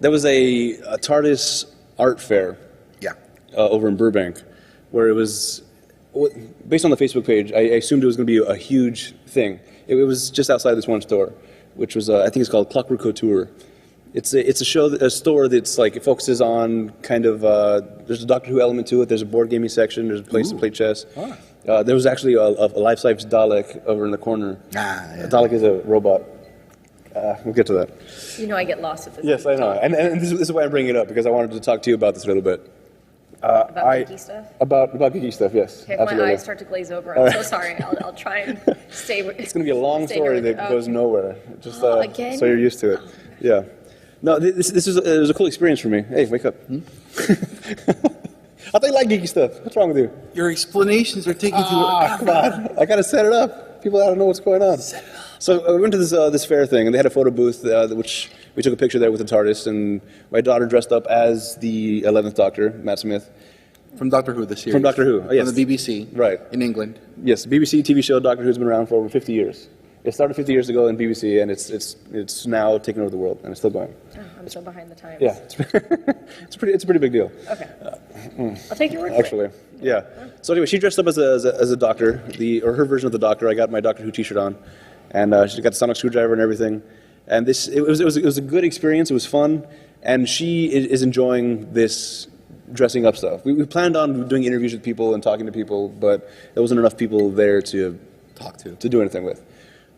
There was a TARDIS art fair Yeah. over in Burbank, where it was, based on the Facebook page, I assumed it was going to be a huge thing. It was just outside this one store, which was, I think it's called Clockwork Couture. It's a store that's like, it focuses on kind of, there's a Doctor Who element to it, there's a board gaming section, there's a place to play chess. There was actually a life-size Dalek over in the corner. Yeah. Dalek is a robot. We'll get to that. You know I get lost at this. Yes, I know. And this is why I'm bringing it up, because I wanted to talk to you about this a little bit. About geeky stuff? About geeky stuff, yes. Okay, if my eyes start to glaze over, I'm so sorry. I'll try and stay with It's going to be a long story that goes nowhere. Just again? so you're used to it. Yeah. No, it was a cool experience for me. Hey, wake up. I thought you like geeky stuff. What's wrong with you? Your explanations are taking too long. Come on. I got to set it up. People ought to know what's going on. So we went to this fair thing, and they had a photo booth, which we took a picture there with the TARDIS, and my daughter dressed up as the 11th Doctor, Matt Smith. From Doctor Who, the series. From Doctor Who, yes. From the BBC. Right. In England. Yes, BBC TV show Doctor Who's been around for over 50 years. It started 50 years ago in BBC, and it's now taken over the world, and it's still going. Oh, I'm so behind the times. Yeah, it's a pretty big deal. Okay. I'll take your word for Actually, yeah. So anyway, she dressed up as a doctor, or her version of the Doctor. I got my Doctor Who T-shirt on, and she got the sonic screwdriver and everything. And it was a good experience. It was fun, and she is enjoying this dressing up stuff. We planned on doing interviews with people and talking to people, but there wasn't enough people there to talk to do anything with.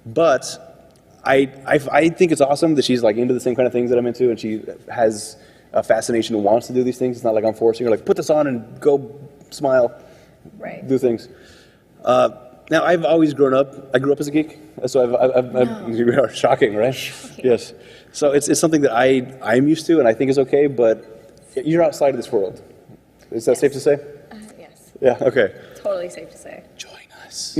But I think it's awesome that she's like into the same kind of things that I'm into, and she has a fascination and wants to do these things. It's not like I'm forcing her, like, put this on and go smile, right. Do things. Now, I've always grown up. I grew up as a geek, so I've shocking, right? Shocking. Yes. So it's something that I'm used to and I think is okay, but you're outside of this world. Is that safe to say? Yes. Yeah. Okay. Totally safe to say. Join us.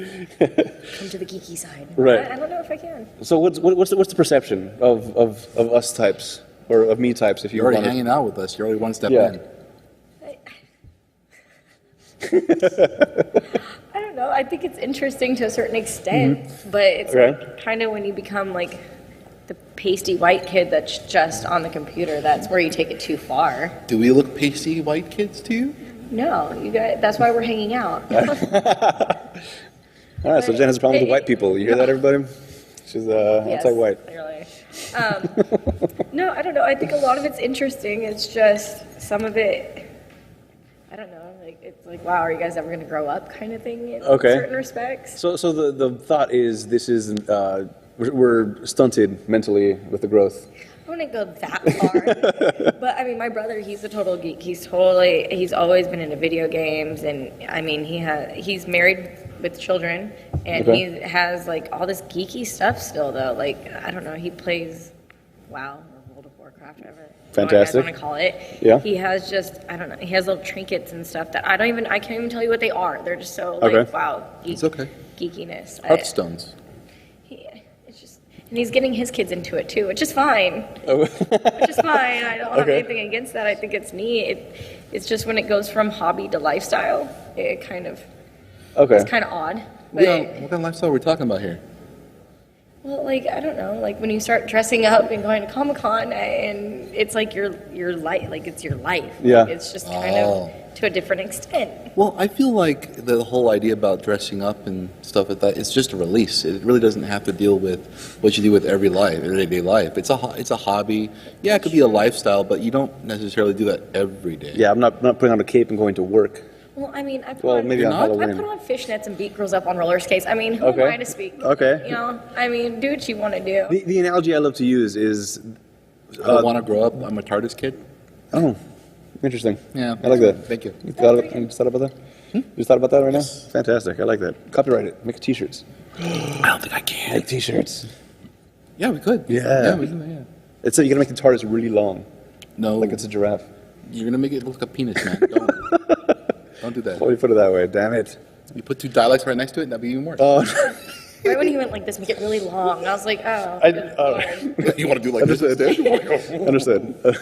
Come to the geeky side. Right. I don't know if I can. So what's the perception of us types, or of me types, if you You're already wanted? hanging out with us. You're already one step in. I don't know. I think it's interesting to a certain extent, but it's like kind of when you become like the pasty white kid that's just on the computer, that's where you take it too far. Do we look pasty white kids to you? No, you guys. That's why we're hanging out. All right, so Jen has a problem with white people. You hear that, everybody? She's anti-white. Clearly. No, I don't know. I think a lot of it's interesting. It's just some of it. I don't know. Like it's like, wow, are you guys ever going to grow up? Kind of thing. In certain respects. So the thought is we're stunted mentally with the growth. I wouldn't go that far, but I mean, my brother, he's a total geek. He's always been into video games, and I mean, he's married with children, and he has like all this geeky stuff still, though. Like, I don't know, he plays WoW or World of Warcraft, whatever. Fantastic. You want to call it. Yeah. He has I don't know, he has little trinkets and stuff that I can't even tell you what they are. They're just so like, wow, it's okay. Geekiness. Hearthstones. And he's getting his kids into it too, which is fine. Which is fine. I don't have anything against that. I think it's neat. It's just when it goes from hobby to lifestyle, it kind of it's kind of odd. But, what kind of lifestyle are we talking about here? Well, like, I don't know, like when you start dressing up and going to Comic-Con and it's like your life, like it's your life. Yeah. Like, it's just kind of to a different extent. Well, I feel like the whole idea about dressing up and stuff like that, it's just a release. It really doesn't have to deal with what you do with everyday life. It's a hobby. Yeah, it could be a lifestyle, but you don't necessarily do that every day. Yeah, I'm not putting on a cape and going to work. Well, I mean, I put on fishnets and beat girls up on roller skates. I mean, who am I to speak? Okay. You know, I mean, do what you want to do. The analogy I love to use is... I want to grow up. I'm a TARDIS kid. Oh, interesting. Yeah. I like that. Thank you. You thought about that? You just thought about that right now? Fantastic. I like that. Copyright it. Make t-shirts. I don't think I can. Make t-shirts. Yeah, we could. Yeah. We can, yeah. You're going to make the TARDIS really long. No. Like it's a giraffe. You're going to make it look like a penis, man. Don't do that. Why do you put it that way? Damn it. You put two dialects right next to it, and that'd be even worse. Right when he went like this, make it really long. I was like, you want to do like Understood. this? Understood.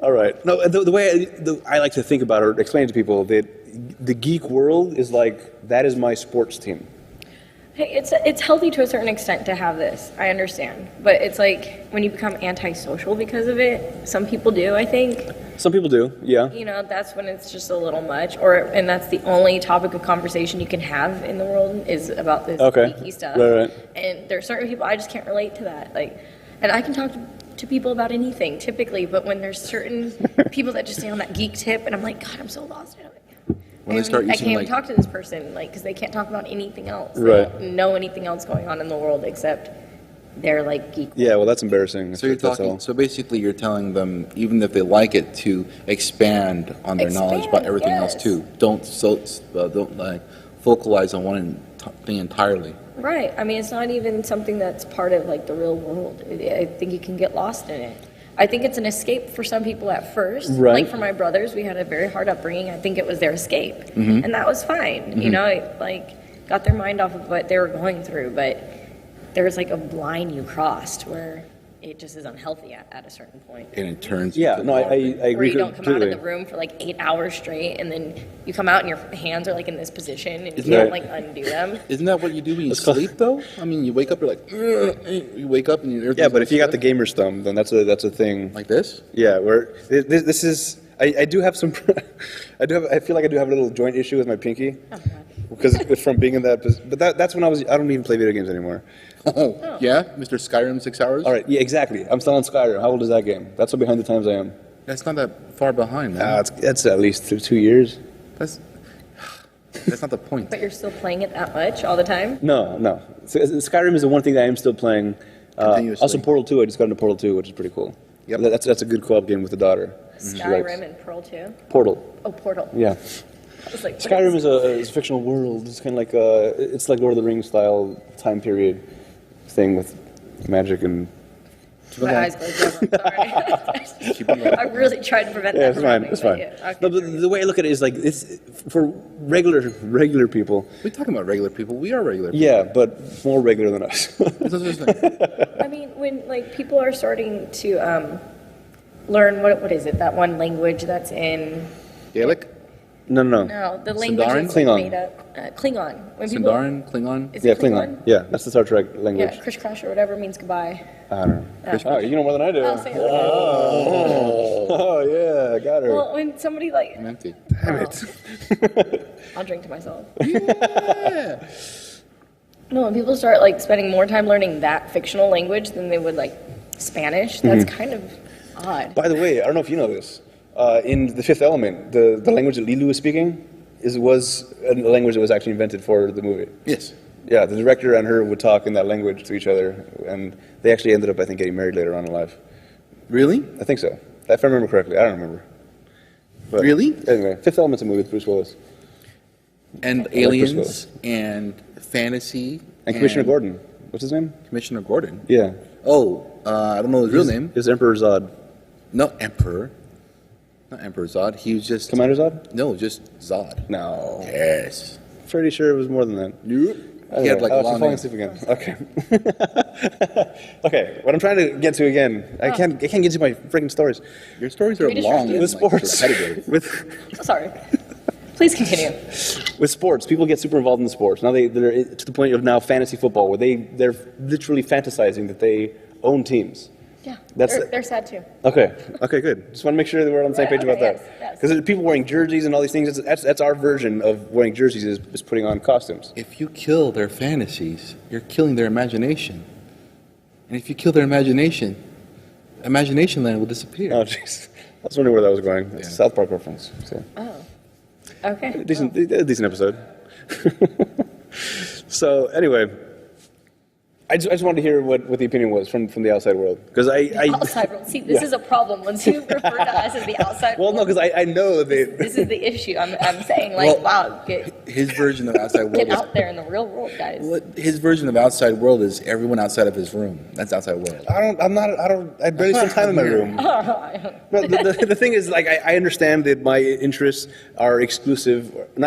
All right. No, the way I like to think about or explain to people that the geek world is like, that is my sports team. Hey, it's healthy to a certain extent to have this. I understand, but it's like when you become antisocial because of it. Some people do, I think. Some people do, yeah. You know, that's when it's just a little much, and that's the only topic of conversation you can have in the world is about this geeky stuff. Right. And there are certain people I just can't relate to that. Like, and I can talk to people about anything typically, but when there's certain people that just stay on that geek tip, and I'm like, God, I'm so lost in it. When they start I using, can't like, even talk to this person, like, because they can't talk about anything else. Right. They don't know anything else going on in the world except they're like geek. Yeah, well, that's embarrassing. So you're That's talking. all. So basically, you're telling them, even if they like it, to expand on their knowledge about everything else too. Don't like focalize on one thing entirely. Right. I mean, it's not even something that's part of like the real world. I think you can get lost in it. I think it's an escape for some people at first. Right. Like for my brothers, we had a very hard upbringing. I think it was their escape, and that was fine. You know, it like got their mind off of what they were going through. But there was like a line you crossed where it just is unhealthy at a certain point. And it turns. Yeah, into no, I garbage. agree Where you don't come out completely. of the room for like 8 hours straight, and then you come out and your hands are like in this position, and you Isn't can't that- like undo them. Isn't that what you do when you sleep, though? I mean, you wake up, you're like, you wake up and you're. Yeah, but if you got the gamer's thumb, then that's a thing. like this. Yeah, where this is. I do have some. I feel like I do have a little joint issue with my pinky Oh, God. because it's from being in that. But that's when I was. I don't even play video games anymore. Oh, yeah, Mr. Skyrim 6 hours. All right, yeah, exactly. I'm still on Skyrim. How old is that game? That's how behind the times I am. That's not that far behind, man. It's at least 2 years. That's not the point. But you're still playing it that much all the time? No. Skyrim is the one thing that I am still playing. Continuously. Also, Portal 2. I just got into Portal 2, which is pretty cool. Yep. That's a good co-op game with the daughter. She likes. Skyrim and Pearl 2? Portal. Oh, Portal. Yeah. I was like, what Skyrim is a fictional world. It's kind of like it's like Lord of the Rings style time period thing with magic and. My eyes closed over. I'm sorry. I really tried to prevent Yeah, that it's from fine. happening. It's but fine. yeah, okay. No, but the way I look at it is like it's for regular people. We're talking about regular people. We are regular people. Yeah, but more regular than us. That's what I'm saying. I mean, when like people are starting to learn what is it? That one language that's in Gaelic, No. no the language Sindarin? that's Klingon. made up Klingon. When people, Sindarin, Klingon. is Yeah, it Klingon? Klingon. Yeah, that's the Star Trek language. Yeah, Krish Crash or whatever means goodbye. I don't know. Oh, you know more than I do. I'll say it. Oh, yeah, got her. Well, when somebody like, I'm empty. Damn it. I'll drink to myself. Yeah. No, when people start like spending more time learning that fictional language than they would like Spanish, that's kind of odd. By the way, I don't know if you know this. In The Fifth Element, the language that Lilu was speaking was a language that was actually invented for the movie. Yes. Yeah, the director and her would talk in that language to each other, and they actually ended up, I think, getting married later on in life. Really? I think so. If I remember correctly. I don't remember. But Really? Anyway, Fifth Element's a movie with Bruce Willis. And Bruce aliens Willis. and fantasy And Commissioner Gordon. What's his name? Commissioner Gordon. Yeah. Oh, I don't know his real name. Is Emperor Zod. No, Emperor. Not Emperor Zod. He was just Commander Zod? No, just Zod. No. Yes. Pretty sure it was more than that. Nope. He Anyway, had like a she's long falling name. asleep again. Okay. Okay. What I'm trying to get to again. I can't get to my freaking stories. Your stories are Let me distract long you. and With like, sports. repetitive. with Oh, sorry. Please continue. with sports, people get super involved in sports. Now they're to the point of now fantasy football, where they're literally fantasizing that they own teams. Yeah, That's- they're sad too. Okay, good. Just want to make sure that we're on the same Right, page about okay, that. yes. Because people wearing jerseys and all these things, that's our version of wearing jerseys is putting on costumes. If you kill their fantasies, you're killing their imagination. And if you kill their imagination, Imagination Land will disappear. Oh, jeez. I was wondering where that was going. It's a Yeah. South Park reference. So. Oh, okay. Decent episode. So anyway, I just wanted to hear what the opinion was from the outside world, because Outside world. See, this is a problem. Once you refer to us as the outside well, no, world, because I know that this is the issue. I'm saying, like, Well, wow, get His version of outside world is out there in the real world, guys. his version of outside world is everyone outside of his room. That's outside world. I barely spend time in my room. No, the thing is, like, I understand that my interests are not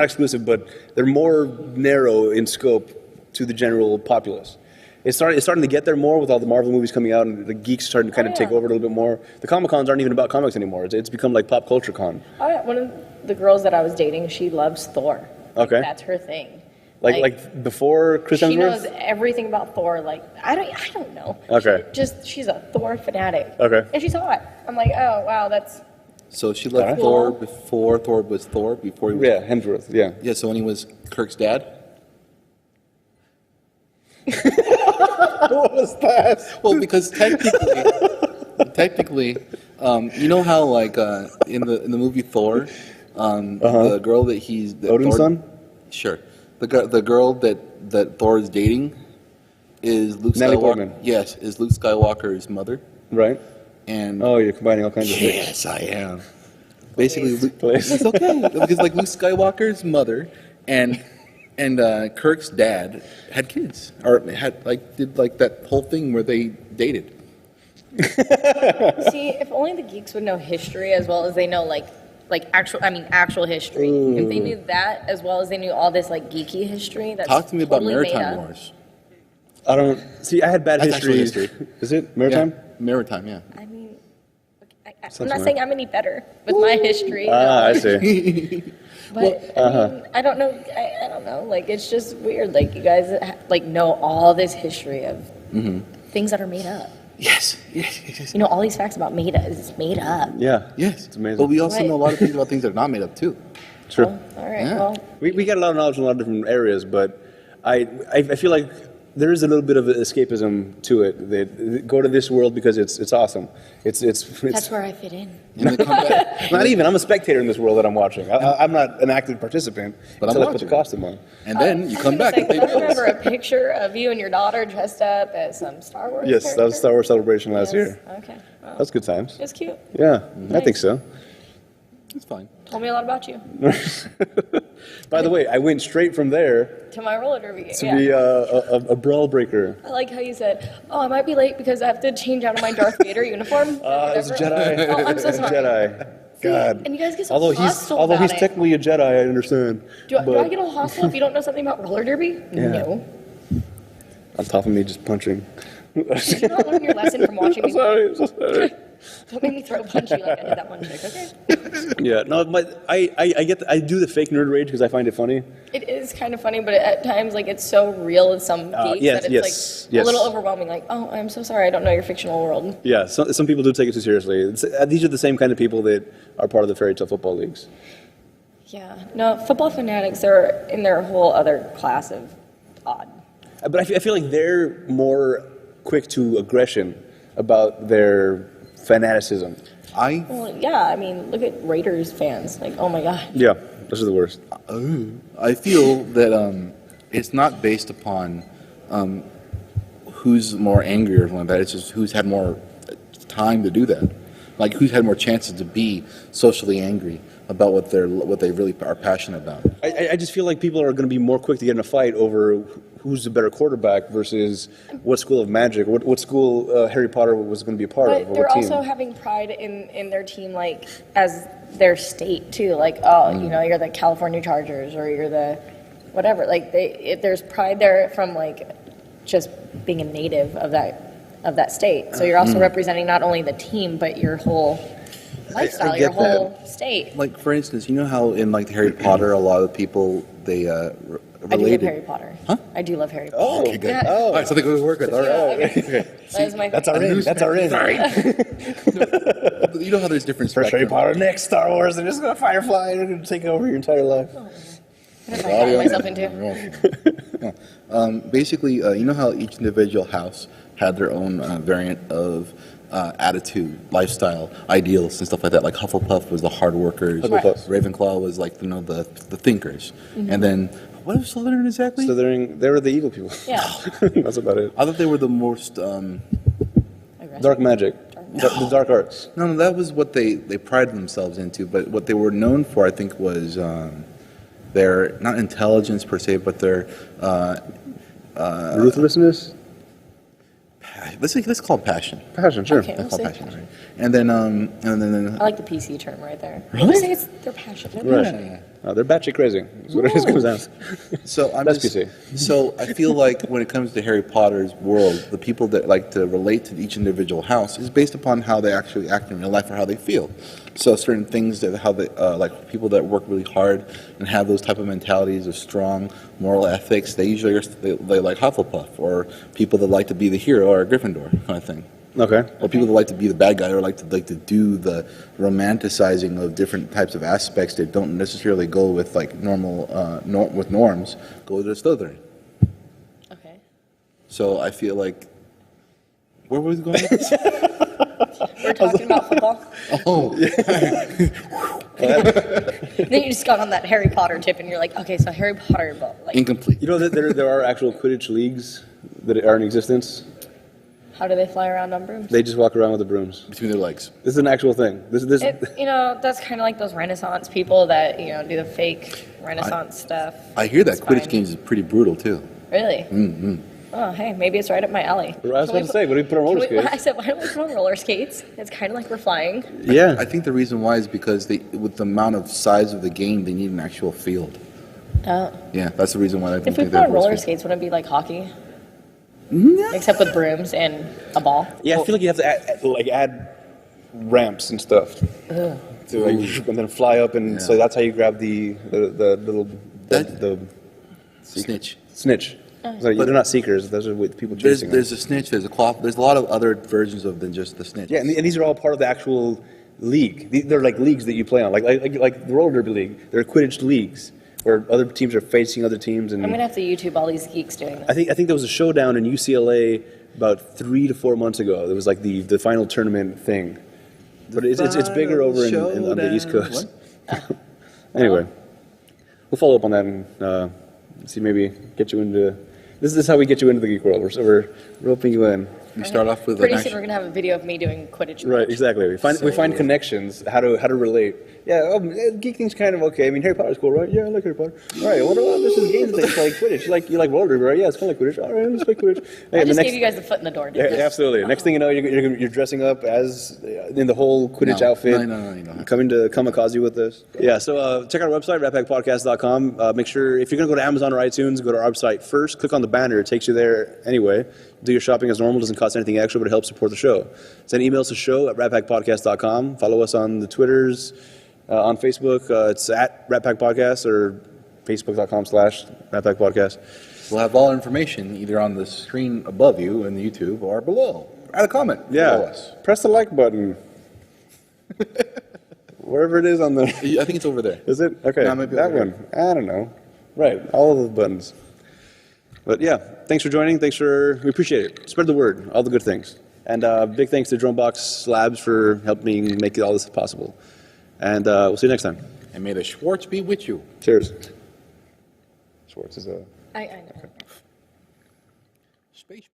exclusive, but they're more narrow in scope to the general populace. It's starting to get there more with all the Marvel movies coming out, and the geeks starting to kind of take over a little bit more. The Comic-Cons aren't even about comics anymore. It's become like pop culture con. One of the girls that I was dating, she loves Thor. Like, Okay. that's her thing. Like before Chris She Hemsworth? knows everything about Thor. Like I don't know. Okay. She's a Thor fanatic. Okay. And she's hot. I'm like, oh wow, that's So she loved Thor before Thor was Thor. Before he was Hemsworth. Yeah. Yeah. So when he was Kirk's dad. What was that? Well, because technically, you know how like in the movie Thor, the girl that Odin's son? Sure, the girl that Thor is dating is Luke Natalie Skywalker. Portman. Yes, is Luke Skywalker's mother. Right. And Oh, you're combining all kinds of things. yes, I am. Basically, Please. it's okay because like Luke Skywalker's mother and Kirk's dad had kids or did that whole thing where they dated. See, if only the geeks would know history as well as they know actual history. If they knew that as well as they knew all this like geeky history, that's Talk to me about totally made Maritime up. Wars. I don't see. I had bad That's actually history. history. Is it maritime? Yeah, Maritime, yeah. I mean, I'm Sounds not familiar. saying I'm any better with my history. I see. But I mean, I don't know. I don't know. Like it's just weird. Like you guys like know all this history of things that are made up. Yes. You know all these facts about it's made up. Yeah. Yes. It's amazing. But we also Right. know a lot of things about things that are not made up too. True. Oh, all right. Yeah. Well, We got a lot of knowledge in a lot of different areas, but I feel like there is a little bit of escapism to it. They go to this world because it's awesome. It's that's where I fit in. And they come back, not even. I'm a spectator in this world that I'm watching. I'm not an active participant But I'm until I put the watching. costume on. and then you come back and pay I bills. remember a picture of you and your daughter dressed up as some Star Wars. Yes, that was Star Wars Celebration last year. Okay. Well, That was good times. it was cute. Yeah, I think so. It's fine. Told me a lot about you. By the way, I went straight from there To my roller derby game. to Yeah. be a brawl breaker. I like how you said, "Oh, I might be late because I have to change out of my Darth Vader uniform." It was a Jedi. Oh, I'm so It's a sorry. Jedi. God. And you guys get so although hostile although about he's it. technically a Jedi, I understand. Do I But get all hostile if you don't know something about roller derby? Yeah. No. on top of me just punching. Did you not learn your lesson from watching me? I'm sorry. Don't make me throw a punch you like I did that one chick, okay? Yeah, no, but I do the fake nerd rage because I find it funny. It is kind of funny, but at times, like, it's so real in some geeks yes, that it's, yes. a little overwhelming. Like, oh, I'm so sorry, I don't know your fictional world. Yeah, some people do take it too seriously. These are the same kind of people that are part of the fairy tale football leagues. Yeah. No, football fanatics are in their whole other class of odd. But I feel like they're more quick to aggression about their fanaticism. Well, yeah, I mean, look at Raiders fans. Like, oh my God. Yeah, those are the worst. I feel that it's not based upon who's more angry or something like that. It's just who's had more time to do that. Like who's had more chances to be socially angry about what they really are passionate about. I just feel like people are going to be more quick to get in a fight over who's the better quarterback versus what school of magic, what school Harry Potter was going to be a part of. But Or they're what team. also having pride in their team, like, as their state, too. Like, oh, you know, you're the California Chargers or you're the whatever. Like, there's pride there from, like, just being a native of that state. So you're also representing not only the team, but your whole lifestyle, get your whole that. state. Like for instance, you know how in like Harry Potter, a lot of people they I do love related. Harry Potter. Huh? I do love Harry Potter. Oh, Okay, good. Yeah. Oh. All right, something we work with. All right. That is my That's our in. That's our in. You know how there's different First Harry spectrum. Potter, next Star Wars, and just go Firefly, and they're going to take over your entire life. What have I gotten myself into? Basically, you know how each individual house had their own variant of attitude, lifestyle, ideals, and stuff like that. Like Hufflepuff was the hard workers. Hufflepuff. Ravenclaw was like the thinkers. And then what was Slytherin exactly? So they were the evil people. Yeah. That's about it. I thought they were the most. Dark magic. The dark arts. No, that was what they prided themselves into. But what they were known for, I think, was their not intelligence per se, but their Ruthlessness? let's call it passion. Passion, sure. Okay. Let's call it We'll passion, right? And then I like the PC term right there. Really? Let's say it's their passion. Their Right. passion. They're batshit crazy. That's what it just comes down to. So I'm Best just, PC. so I feel like when it comes to Harry Potter's world, the people that like to relate to each individual house is based upon how they actually act in real life or how they feel. So certain things that how they like people that work really hard and have those type of mentalities of strong moral ethics, they usually they like Hufflepuff, or people that like to be the hero or Gryffindor kind of thing. Okay. Or people that like to be the bad guy or like to do the romanticizing of different types of aspects that don't necessarily go with like normal with norms, go to Slytherin. Okay. So I feel like where were we going with this? We're talking about football. Oh, Then you just got on that Harry Potter tip, and you're like, okay, so Harry Potter, but like, incomplete. You know that there are actual Quidditch leagues that are in existence. how do they fly around on brooms? They just walk around with the brooms. Between their legs. This is an actual thing. This. You know, that's kind of like those Renaissance people that, you know, do the fake Renaissance stuff. I hear that It's Quidditch fine. games is pretty brutal too. Really? Mm-hmm. Oh, hey, maybe it's right up my alley. I was about to say, what do we put on roller skates? I said, why don't we put on roller skates? It's kind of like we're flying. Yeah. I think the reason why is because with the amount of size of the game, they need an actual field. Oh. Yeah, that's the reason why I If think we they put on have roller skates, wouldn't it be like hockey? Except with brooms and a ball. Yeah, I feel like you have to add ramps and stuff to and then fly up, and so that's how you grab the little the Snitch. snitch. So they're not seekers; those are with people There's chasing. a snitch. There's a cloth. There's a lot of other versions of than just the snitch. Yeah, and these are all part of the actual league. They're like leagues that you play on, like the roller derby league. They're Quidditch leagues where other teams are facing other teams. And I'm going to have to YouTube all these geeks doing this. I think there was a showdown in UCLA about 3 to 4 months ago. It was like the final tournament thing, but it's bigger over on the East Coast. Anyway, we'll follow up on that and see, maybe get you into. This is how we get you into the geek world. We're roping you in. We start off with Pretty soon we're going to have a video of me doing Quidditch. Right, exactly. We find connections, how to relate. Yeah, geek thing's kind of okay. I mean, Harry Potter's cool, right? Yeah, I like Harry Potter. All right, what about this game that they play Quidditch? You like roller derby, right? Yeah, it's kind of like Quidditch. All right, let's play Quidditch. Hey, I just gave you guys the foot in the door. Yeah, absolutely. Next thing you know, you're dressing up as in the whole Quidditch outfit. No, you don't. Coming to kamikaze with this. Yeah, so check out our website, ratpackpodcast.com. Make sure, if you're going to go to Amazon or iTunes, go to our website first. Click on the banner. It takes you there anyway. Do your shopping as normal. Doesn't cost anything extra, but it helps support the show. Send emails to show@ratpackpodcast.com. Follow us on the Twitters, on Facebook. It's at ratpackpodcast or facebook.com/ratpackpodcast. We'll have all information either on the screen above you in the YouTube or below. Add a comment. Below us. Press the like button. Wherever it is on the... I think it's over there. Is it? Okay, No, it might be that over one. I don't know. Right, all of the buttons. But yeah, thanks for joining. We appreciate it. Spread the word, all the good things. And big thanks to Dronebox Labs for helping make all this possible. And we'll see you next time. And may the Schwartz be with you. Cheers. Schwartz is a... I know. Space.